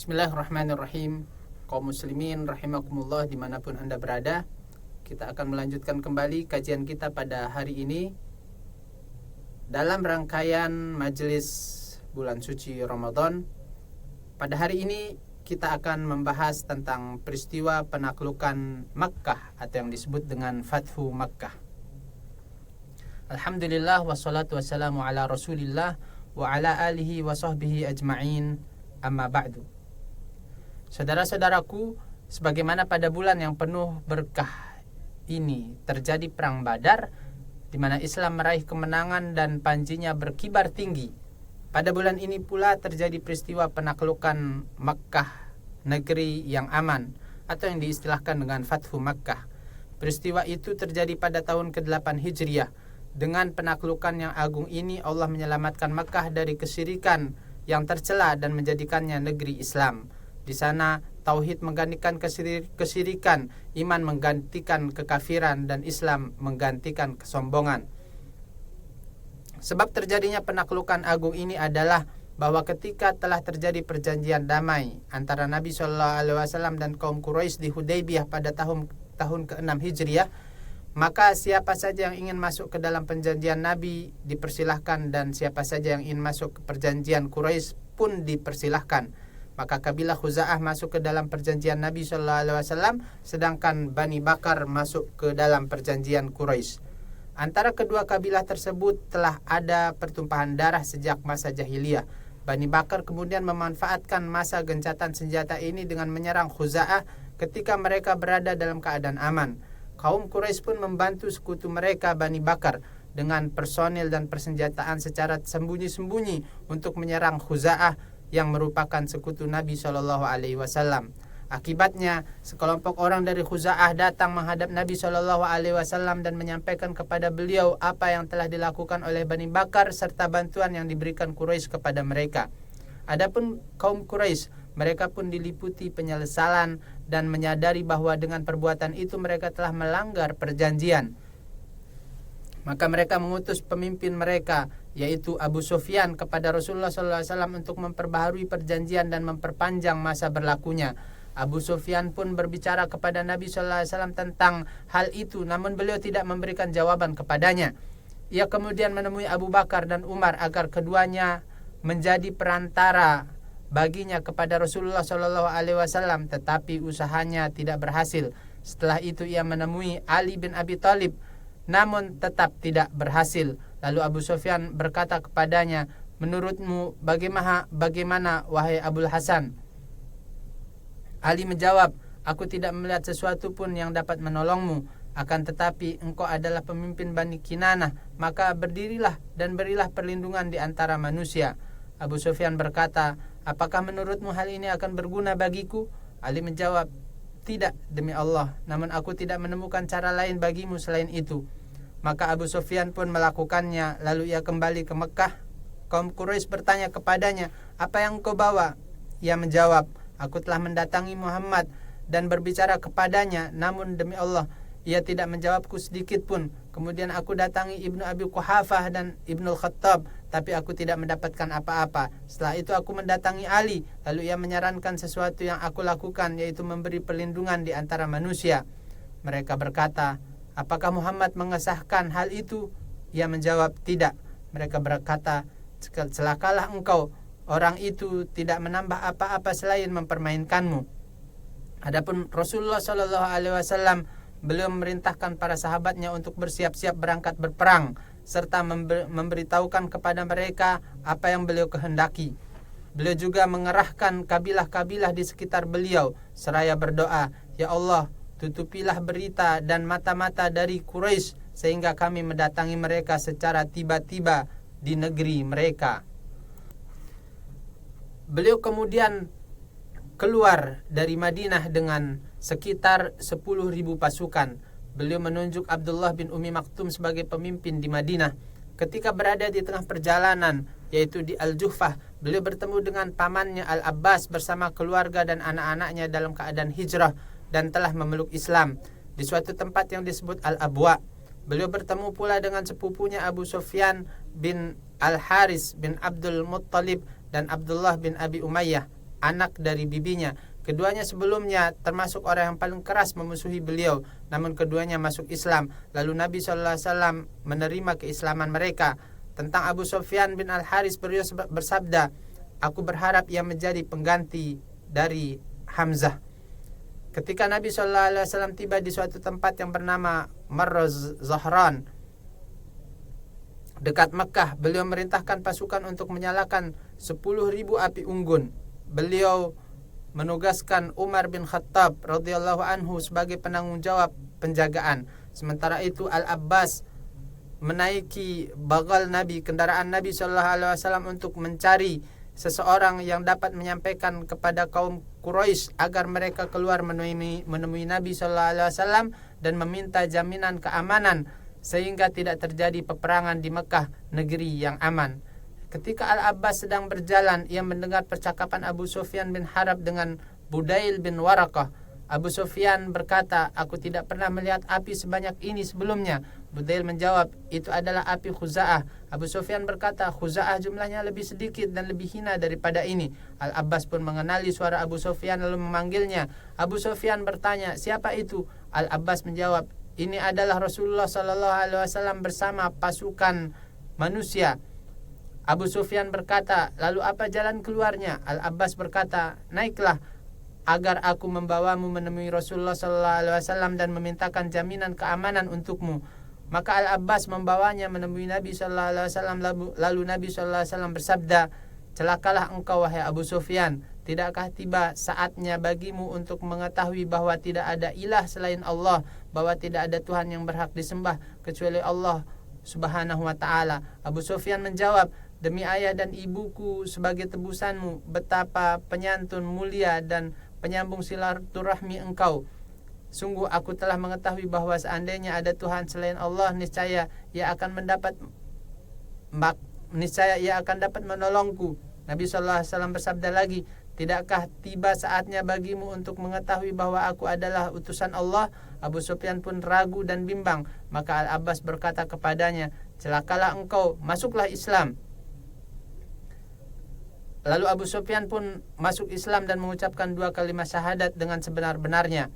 Bismillahirrahmanirrahim. Kaum muslimin rahimakumullah dimanapun Anda berada, kita akan melanjutkan kembali kajian kita pada hari ini dalam rangkaian majelis bulan suci Ramadan. Pada hari ini kita akan membahas tentang peristiwa penaklukan Makkah atau yang disebut dengan Fathu Makkah. Alhamdulillah wassalatu wassalamu ala Rasulillah wa ala alihi wa sahbihi ajma'in, amma ba'du. Saudara-saudaraku, sebagaimana pada bulan yang penuh berkah ini terjadi perang Badar, di mana Islam meraih kemenangan dan panjinya berkibar tinggi. Pada bulan ini pula terjadi peristiwa penaklukan Makkah, negeri yang aman, atau yang diistilahkan dengan Fathu Makkah. Peristiwa itu terjadi pada tahun ke-8 Hijriah. Dengan penaklukan yang agung ini, Allah menyelamatkan Makkah dari kesyirikan yang tercela dan menjadikannya negeri Islam. Di sana tauhid menggantikan kesyirikan, iman menggantikan kekafiran, dan Islam menggantikan kesombongan. Sebab terjadinya penaklukan agung ini adalah bahwa ketika telah terjadi perjanjian damai antara Nabi SAW dan kaum Quraisy di Hudaybiyah pada tahun ke-6 Hijriah, maka siapa saja yang ingin masuk ke dalam perjanjian Nabi dipersilahkan, dan siapa saja yang ingin masuk ke perjanjian Quraisy pun dipersilahkan. Maka kabilah Khuza'ah masuk ke dalam perjanjian Nabi SAW, sedangkan Bani Bakar masuk ke dalam perjanjian Quraisy. Antara kedua kabilah tersebut telah ada pertumpahan darah sejak masa jahiliyah. Bani Bakar kemudian memanfaatkan masa gencatan senjata ini dengan menyerang Khuza'ah ketika mereka berada dalam keadaan aman. Kaum Quraisy pun membantu sekutu mereka Bani Bakar dengan personil dan persenjataan secara sembunyi-sembunyi untuk menyerang Khuza'ah yang merupakan sekutu Nabi SAW. Akibatnya, sekelompok orang dari Khuza'ah datang menghadap Nabi SAW dan menyampaikan kepada beliau apa yang telah dilakukan oleh Bani Bakar serta bantuan yang diberikan Quraisy kepada mereka. Adapun kaum Quraisy, mereka pun diliputi penyesalan dan menyadari bahwa dengan perbuatan itu mereka telah melanggar perjanjian. Maka mereka mengutus pemimpin mereka, yaitu Abu Sufyan, kepada Rasulullah SAW untuk memperbaharui perjanjian dan memperpanjang masa berlakunya. Abu Sufyan pun berbicara kepada Nabi SAW tentang hal itu, namun beliau tidak memberikan jawaban kepadanya. Ia kemudian menemui Abu Bakar dan Umar agar keduanya menjadi perantara baginya kepada Rasulullah SAW, tetapi usahanya tidak berhasil. Setelah itu ia menemui Ali bin Abi Thalib, namun tetap tidak berhasil. Lalu Abu Sufyan berkata kepadanya, "Menurutmu bagaimana wahai Abul Hasan?" Ali menjawab, "Aku tidak melihat sesuatu pun yang dapat menolongmu. Akan tetapi engkau adalah pemimpin Bani Kinanah, maka berdirilah dan berilah perlindungan di antara manusia." Abu Sufyan berkata, "Apakah menurutmu hal ini akan berguna bagiku?" Ali menjawab, "Tidak, demi Allah, namun aku tidak menemukan cara lain bagimu selain itu." Maka Abu Sufyan pun melakukannya. Lalu ia kembali ke Mekah. Kaum Quraisy bertanya kepadanya, "Apa yang kau bawa?" Ia menjawab, "Aku telah mendatangi Muhammad dan berbicara kepadanya, namun demi Allah, ia tidak menjawabku sedikit pun. Kemudian aku datangi Ibnu Abi Quhafah dan Ibnu Khattab, tapi aku tidak mendapatkan apa-apa. Setelah itu aku mendatangi Ali, lalu ia menyarankan sesuatu yang aku lakukan, yaitu memberi perlindungan di antara manusia." Mereka berkata, "Apakah Muhammad mengesahkan hal itu?" Ia menjawab, "Tidak." Mereka berkata, "Celakalah engkau, orang itu tidak menambah apa-apa selain mempermainkanmu." Adapun Rasulullah SAW, beliau memerintahkan para sahabatnya untuk bersiap-siap berangkat berperang, serta memberitahukan kepada mereka apa yang beliau kehendaki. Beliau juga mengerahkan kabilah-kabilah di sekitar beliau, seraya berdoa, "Ya Allah, tutupilah berita dan mata-mata dari Quraisy, sehingga kami mendatangi mereka secara tiba-tiba di negeri mereka." Beliau kemudian keluar dari Madinah dengan sekitar 10.000 pasukan. Beliau menunjuk Abdullah bin Umi Maktum sebagai pemimpin di Madinah. Ketika berada di tengah perjalanan, yaitu di Al-Juhfah, beliau bertemu dengan pamannya Al-Abbas bersama keluarga dan anak-anaknya dalam keadaan hijrah dan telah memeluk Islam di suatu tempat yang disebut Al-Abwa. Beliau bertemu pula dengan sepupunya Abu Sufyan bin Al-Haris bin Abdul Muttalib dan Abdullah bin Abi Umayyah. anak dari bibinya. Keduanya sebelumnya termasuk orang yang paling keras memusuhi beliau, namun keduanya masuk Islam. Lalu Nabi SAW menerima keislaman mereka. Tentang Abu Sufyan bin Al-Haris, beliau bersabda, aku berharap ia menjadi pengganti dari Hamzah. Ketika Nabi SAW tiba di suatu tempat yang bernama Marraz Zahran dekat Mekah, beliau merintahkan pasukan untuk menyalakan 10.000 api unggun. Beliau menugaskan Umar bin Khattab radhiyallahu anhu sebagai penanggung jawab penjagaan. Sementara itu Al-Abbas menaiki bagal Nabi, kendaraan Nabi SAW, untuk mencari seseorang yang dapat menyampaikan kepada kaum Quraisy agar mereka keluar menemui Nabi SAW dan meminta jaminan keamanan sehingga tidak terjadi peperangan di Mekah, negeri yang aman. Ketika Al-Abbas sedang berjalan, ia mendengar percakapan Abu Sufyan bin Harb dengan Budail bin Waraqah. Abu Sufyan berkata, aku tidak pernah melihat api sebanyak ini sebelumnya. Budail menjawab, itu adalah api Khuza'ah. Abu Sufyan berkata, Khuza'ah jumlahnya lebih sedikit dan lebih hina daripada ini. Al-Abbas pun mengenali suara Abu Sufyan lalu memanggilnya. Abu Sufyan bertanya, siapa itu? Al-Abbas menjawab, ini adalah Rasulullah SAW bersama pasukan manusia. Abu Sufyan berkata, lalu apa jalan keluarnya? Al-Abbas berkata, naiklah agar aku membawamu menemui Rasulullah SAW dan memintakan jaminan keamanan untukmu. Maka Al-Abbas membawanya menemui Nabi SAW. Lalu Nabi SAW bersabda, celakalah engkau wahai Abu Sufyan, tidakkah tiba saatnya bagimu untuk mengetahui bahwa tidak ada ilah selain Allah, bahwa tidak ada Tuhan yang berhak disembah kecuali Allah Subhanahu wa ta'ala. Abu Sufyan menjawab, demi ayah dan ibuku sebagai tebusanmu, betapa penyantun, mulia dan penyambung silaturahmi engkau. Sungguh aku telah mengetahui bahwa seandainya ada Tuhan selain Allah, niscaya ia akan dapat menolongku. Nabi SAW bersabda lagi, tidakkah tiba saatnya bagimu untuk mengetahui bahwa aku adalah utusan Allah? Abu Sufyan pun ragu dan bimbang. Maka Al-Abbas berkata kepadanya, celakalah engkau, masuklah Islam. Lalu Abu Sufyan pun masuk Islam dan mengucapkan 2 kalimat syahadat dengan sebenar-benarnya.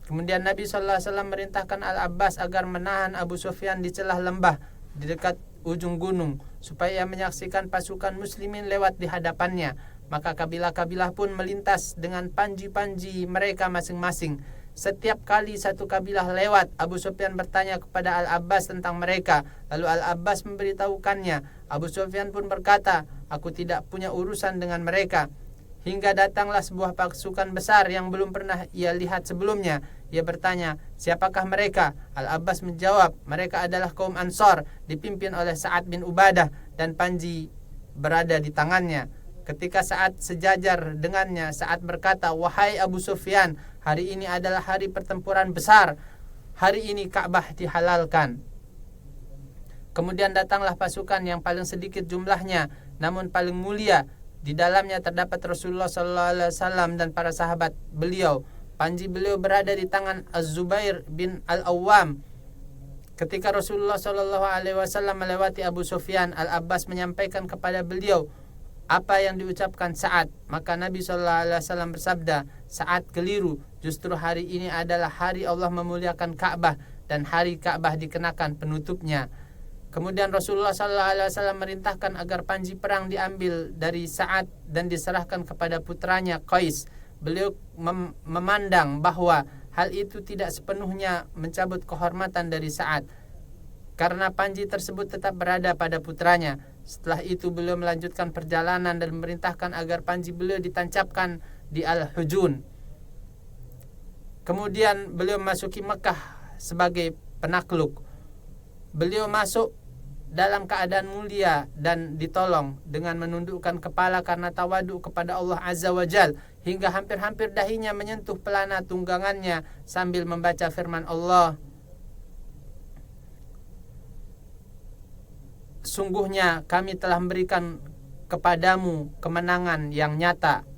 Kemudian Nabi SAW merintahkan Al-Abbas agar menahan Abu Sufyan di celah lembah di dekat ujung gunung, supaya menyaksikan pasukan muslimin lewat di hadapannya. Maka kabilah-kabilah pun melintas dengan panji-panji mereka masing-masing. Setiap kali satu kabilah lewat, Abu Sufyan bertanya kepada Al-Abbas tentang mereka. Lalu Al-Abbas memberitahukannya. Abu Sufyan pun berkata, aku tidak punya urusan dengan mereka. Hingga datanglah sebuah pasukan besar yang belum pernah ia lihat sebelumnya. Ia bertanya, siapakah mereka? Al-Abbas menjawab, mereka adalah kaum Ansar, dipimpin oleh Sa'ad bin Ubadah, dan panji berada di tangannya. Ketika Sa'ad sejajar dengannya, Sa'ad berkata, wahai Abu Sufyan, hari ini adalah hari pertempuran besar. Hari ini Ka'bah dihalalkan. Kemudian datanglah pasukan yang paling sedikit jumlahnya, namun paling mulia. Di dalamnya terdapat Rasulullah SAW dan para sahabat beliau. Panji beliau berada di tangan Az-Zubair bin Al-Awwam. Ketika Rasulullah SAW melewati Abu Sufyan, Al-Abbas menyampaikan kepada beliau apa yang diucapkan Sa'ad. Maka Nabi SAW bersabda, Sa'ad keliru, justru hari ini adalah hari Allah memuliakan Ka'bah dan hari Ka'bah dikenakan penutupnya. Kemudian Rasulullah SAW merintahkan agar panji perang diambil dari Sa'ad dan diserahkan kepada putranya Qais. Beliau memandang bahwa hal itu tidak sepenuhnya mencabut kehormatan dari Sa'ad, karena panji tersebut tetap berada pada putranya. Setelah itu beliau melanjutkan perjalanan dan memerintahkan agar panji beliau ditancapkan di Al-Hujun. Kemudian beliau memasuki Mekah sebagai penakluk. Beliau masuk dalam keadaan mulia dan ditolong dengan menundukkan kepala karena tawadu kepada Allah Azza wa Jal, hingga hampir-hampir dahinya menyentuh pelana tunggangannya sambil membaca firman Allah, sungguhnya kami telah memberikan kepadamu kemenangan yang nyata.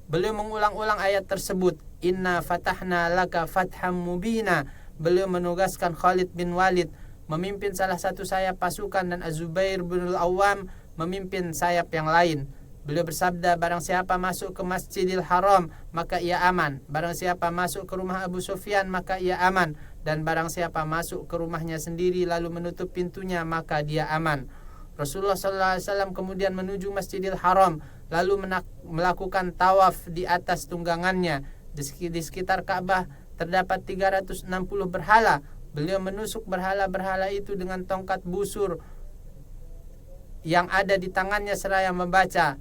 Beliau mengulang-ulang ayat tersebut, Inna fatahna laka fatham mubina. Beliau menugaskan Khalid bin Walid memimpin salah satu sayap pasukan dan Az-Zubair bin Al-Awwam memimpin sayap yang lain. Beliau bersabda, barang siapa masuk ke Masjidil Haram maka ia aman, barang siapa masuk ke rumah Abu Sufyan maka ia aman, dan barang siapa masuk ke rumahnya sendiri lalu menutup pintunya maka dia aman. Rasulullah SAW kemudian menuju Masjidil Haram lalu melakukan tawaf di atas tunggangannya. Di sekitar Ka'bah terdapat 360 berhala. Beliau menusuk berhala-berhala itu dengan tongkat busur yang ada di tangannya seraya membaca,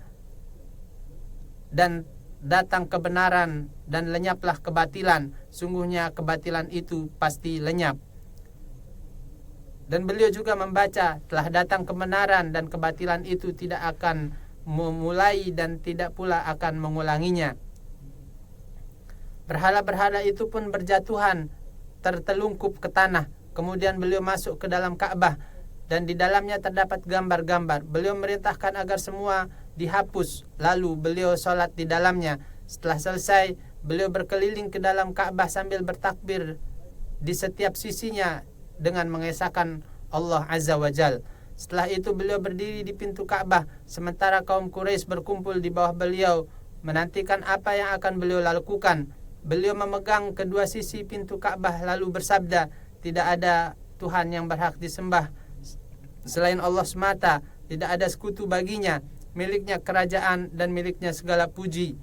dan datang kebenaran dan lenyaplah kebatilan. Sungguhnya kebatilan itu pasti lenyap. Dan beliau juga membaca, telah datang kebenaran dan kebatilan itu tidak akan memulai dan tidak pula akan mengulanginya. Berhala-berhala itu pun berjatuhan, tertelungkup ke tanah. Kemudian beliau masuk ke dalam Ka'bah dan di dalamnya terdapat gambar-gambar. Beliau merintahkan agar semua dihapus. Lalu beliau sholat di dalamnya. Setelah selesai, beliau berkeliling ke dalam Ka'bah sambil bertakbir di setiap sisinya dengan mengesahkan Allah Azza wa Jal. Setelah itu beliau berdiri di pintu Ka'bah, sementara kaum Quraisy berkumpul di bawah beliau menantikan apa yang akan beliau lakukan. Beliau memegang kedua sisi pintu Ka'bah lalu bersabda, tidak ada Tuhan yang berhak disembah selain Allah semata, tidak ada sekutu baginya, miliknya kerajaan dan miliknya segala puji,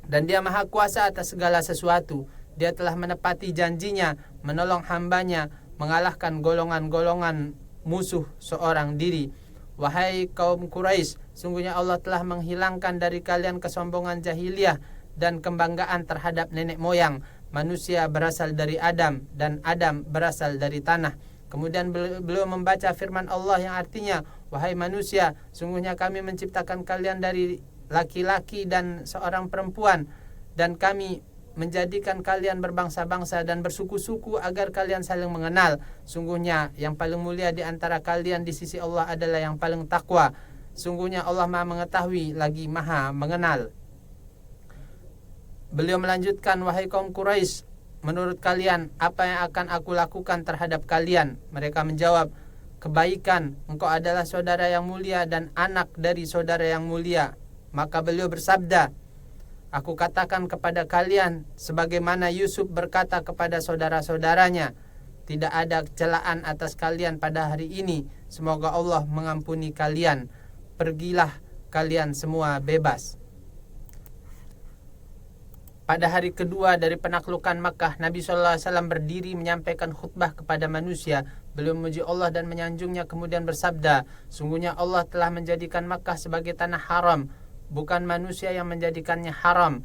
dan dia maha kuasa atas segala sesuatu. Dia telah menepati janjinya, menolong hambanya, mengalahkan golongan-golongan musuh seorang diri. Wahai kaum Quraisy, sungguhnya Allah telah menghilangkan dari kalian kesombongan jahiliyah dan kebanggaan terhadap nenek moyang. Manusia berasal dari Adam dan Adam berasal dari tanah. Kemudian beliau membaca firman Allah yang artinya, wahai manusia, sungguhnya kami menciptakan kalian dari laki-laki dan seorang perempuan, dan kami menjadikan kalian berbangsa-bangsa dan bersuku-suku agar kalian saling mengenal. Sungguhnya yang paling mulia di antara kalian di sisi Allah adalah yang paling takwa. Sungguhnya Allah Maha mengetahui lagi Maha mengenal. Beliau melanjutkan, wahai kaum Quraisy, menurut kalian apa yang akan aku lakukan terhadap kalian? Mereka menjawab, kebaikan, engkau adalah saudara yang mulia dan anak dari saudara yang mulia. Maka beliau bersabda, aku katakan kepada kalian sebagaimana Yusuf berkata kepada saudara-saudaranya, tidak ada celaan atas kalian pada hari ini, semoga Allah mengampuni kalian. Pergilah kalian semua bebas. Pada hari kedua dari penaklukan Makkah, Nabi SAW berdiri menyampaikan khutbah kepada manusia. Beliau memuji Allah dan menyanjungnya, kemudian bersabda, sungguhnya Allah telah menjadikan Makkah sebagai tanah haram, bukan manusia yang menjadikannya haram.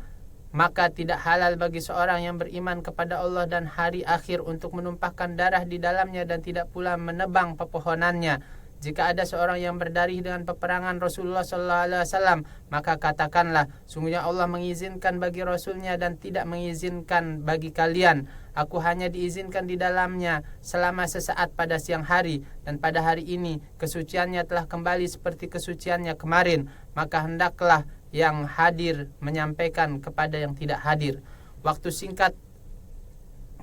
Maka tidak halal bagi seorang yang beriman kepada Allah dan hari akhir untuk menumpahkan darah di dalamnya dan tidak pula menebang pepohonannya. Jika ada seorang yang berdarih dengan peperangan Rasulullah SAW, maka katakanlah, sungguhnya Allah mengizinkan bagi Rasulnya dan tidak mengizinkan bagi kalian. Aku hanya diizinkan di dalamnya selama sesaat pada siang hari, dan pada hari ini kesuciannya telah kembali seperti kesuciannya kemarin. Maka hendaklah yang hadir menyampaikan kepada yang tidak hadir. Waktu singkat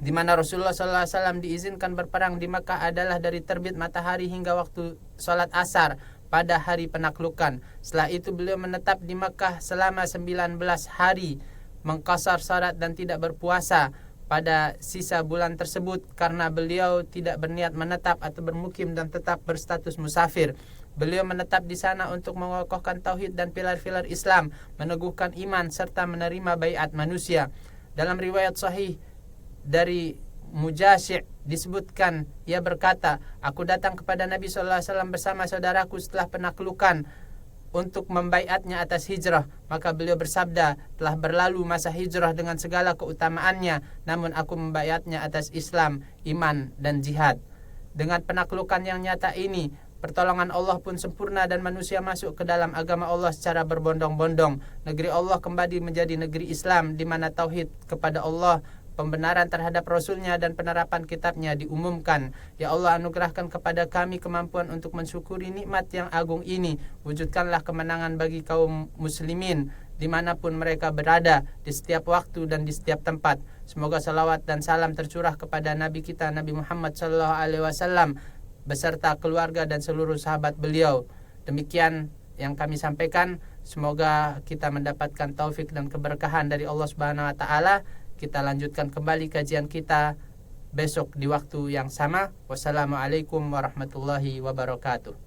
di mana Rasulullah SAW diizinkan berperang di Makkah adalah dari terbit matahari hingga waktu sholat asar pada hari penaklukan. Setelah itu beliau menetap di Makkah selama 19 hari, mengqasar salat dan tidak berpuasa pada sisa bulan tersebut karena beliau tidak berniat menetap atau bermukim dan tetap berstatus musafir. Beliau menetap di sana untuk mengokohkan tauhid dan pilar-pilar Islam, meneguhkan iman serta menerima baiat manusia. Dalam riwayat sahih dari Mujasyi' disebutkan, ia berkata, aku datang kepada Nabi SAW bersama saudaraku setelah penaklukan untuk membaiatnya atas hijrah. Maka beliau bersabda, telah berlalu masa hijrah dengan segala keutamaannya, namun aku membaiatnya atas Islam, iman dan jihad. Dengan penaklukan yang nyata ini, pertolongan Allah pun sempurna dan manusia masuk ke dalam agama Allah secara berbondong-bondong. Negeri Allah kembali menjadi negeri Islam di mana tauhid kepada Allah, pembenaran terhadap Rasulnya dan penerapan kitabnya diumumkan. Ya Allah, anugerahkan kepada kami kemampuan untuk mensyukuri nikmat yang agung ini. Wujudkanlah kemenangan bagi kaum muslimin dimanapun mereka berada, di setiap waktu dan di setiap tempat. Semoga salawat dan salam tercurah kepada Nabi kita Nabi Muhammad SAW beserta keluarga dan seluruh sahabat beliau. Demikian yang kami sampaikan. Semoga kita mendapatkan taufik dan keberkahan dari Allah Subhanahu wa taala. Kita lanjutkan kembali kajian kita besok di waktu yang sama. Wassalamualaikum warahmatullahi wabarakatuh.